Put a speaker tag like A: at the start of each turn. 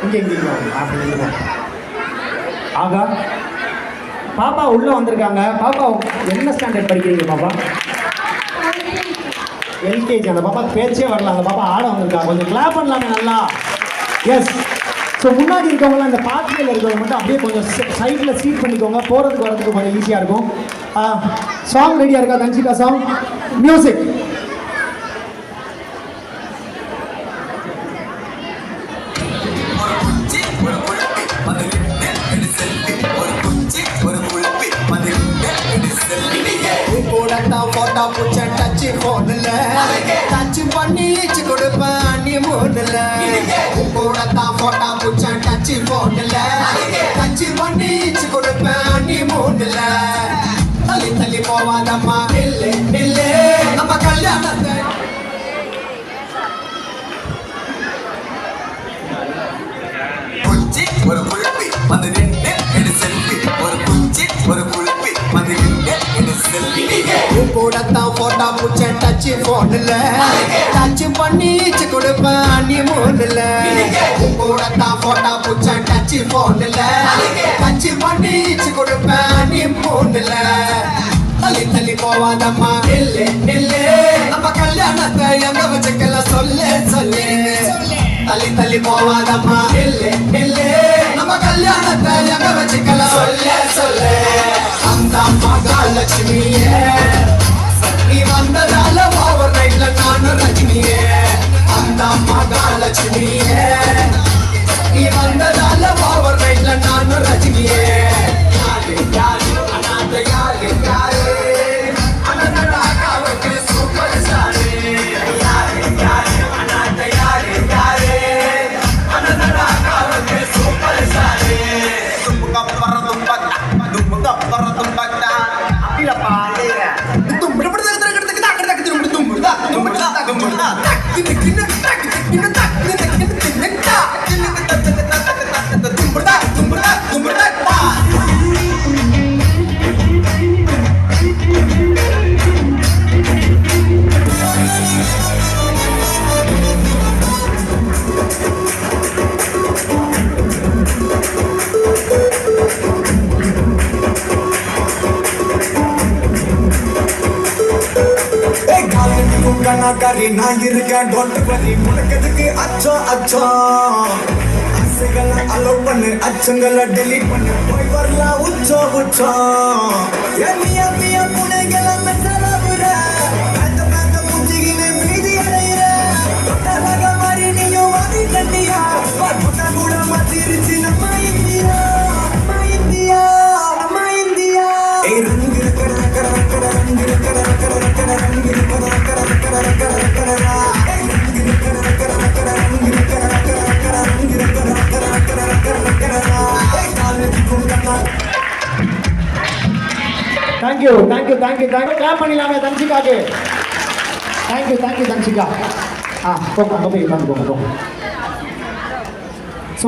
A: இங்கே அப்படி ஆகா பாப்பா உள்ளே வந்திருக்காங்க. பாப்பா என்ன ஸ்டாண்டர்ட் படிக்கிறீங்க பாப்பா? எல்கேஜி. அந்த பாப்பா பேச்சே வரல, அந்த பாப்பா ஆட வந்திருக்காங்க. கொஞ்சம் கிளாப் பண்ணலாமே நல்லா. எஸ். ஸோ முன்னாடி இருக்கவங்களாம் இந்த பாத்தியில் இருக்கிறவங்க மட்டும் அப்படியே கொஞ்சம் சைடில் சீட் பண்ணிக்கோங்க, போகிறதுக்கு வரதுக்கு கொஞ்சம் ஈஸியாக இருக்கும். சாங் ரெடியாக இருக்கா தன்ஷிகா? Song music.
B: போட்டா பூச்ச டச் போன்ல டச் பண்ணி கொடுப்பேன் நீ மூணுல கூட தான் போட்டா பூச்ச டச் போன்ல டச் பண்ணி கொடுப்பேன் நீ மூணுல தள்ளி தள்ளி போவாதம்மா இல்ல இல்ல நம்ம கல்யாணத்தை குச்சி ஒரு குழப்பி வந்து நின்று செல்வி ஒரு குச்சி ஒரு குழப்பி வந்து நின்று செல்வி கூடத்தான் போட்டா பூச்ச டச் போன்ல டச் பண்ணி கொடுப்பேன் நீ மூணுல கூடத்தான் போட்டா பூச்ச டச் போன்ல டச் பண்ணி கொடுப்பேன் நீ மூணுல தள்ளி தள்ளி போவாதம்மா இல்ல இல்ல நம்ம கல்யாணத்தை எங்க வச்சுக்கல சொல்லு சொல்லு தள்ளி தள்ளி போவாதம்மா இல்ல இல்ல நம்ம கல்யாணத்தை எங்க வச்சுக்கல சொல்லு சொல்லு அந்த மகாலட்சுமியே நீ வந்ததால ஓவர் நைட்ல நானும் ரஜினியே அந்த மகாலட்சுமியே நீ வந்ததால ஓவர் நைட்ல நானும் ரஜினியே யாரு யாரு அனாத யாரு யாரு அனதடாக்காவுக்கு சூப்பர் ஸ்டாரு யாரு யாரு அனாத யாரு யாரு அனதடாக்காவுக்கு சூப்பர் ஸ்டாரு தும்முகப்பறதும் பக்தா அப்படிலப்பா நான் இருக்கேன் டோன்ட் வரி உனக்கு அச்சோ அச்சோ ஆசைகளை அலோவ் பண்ணு அச்சங்களை டெலீட் பண்ணு போய் வரலாம் உச்சோ உச்சோ எம்மியா மியா புனைகளை மெசலாவுற அந்த மேந்த புஞ்சிகினே மீதி அடையிற தொட்டதாக மாதிரி நீயும் வாதி கண்டியா புட்ட கூட மாத்திருச்சு நம்ம இந்தியா நம்ம இந்தியா நம்ம இந்தியா ஏய் ரங்கு கர கர கர ரங்கு கர கர கர ரங்கு கர கர கர கர
A: thank you thank you thank you thank you. Clap பண்ணிடலாமே தன்ஷிகாக்கு. Thank you thank you Dhanshika. போங்க அங்கே போய் உட்காந்து போங்க. ஸோ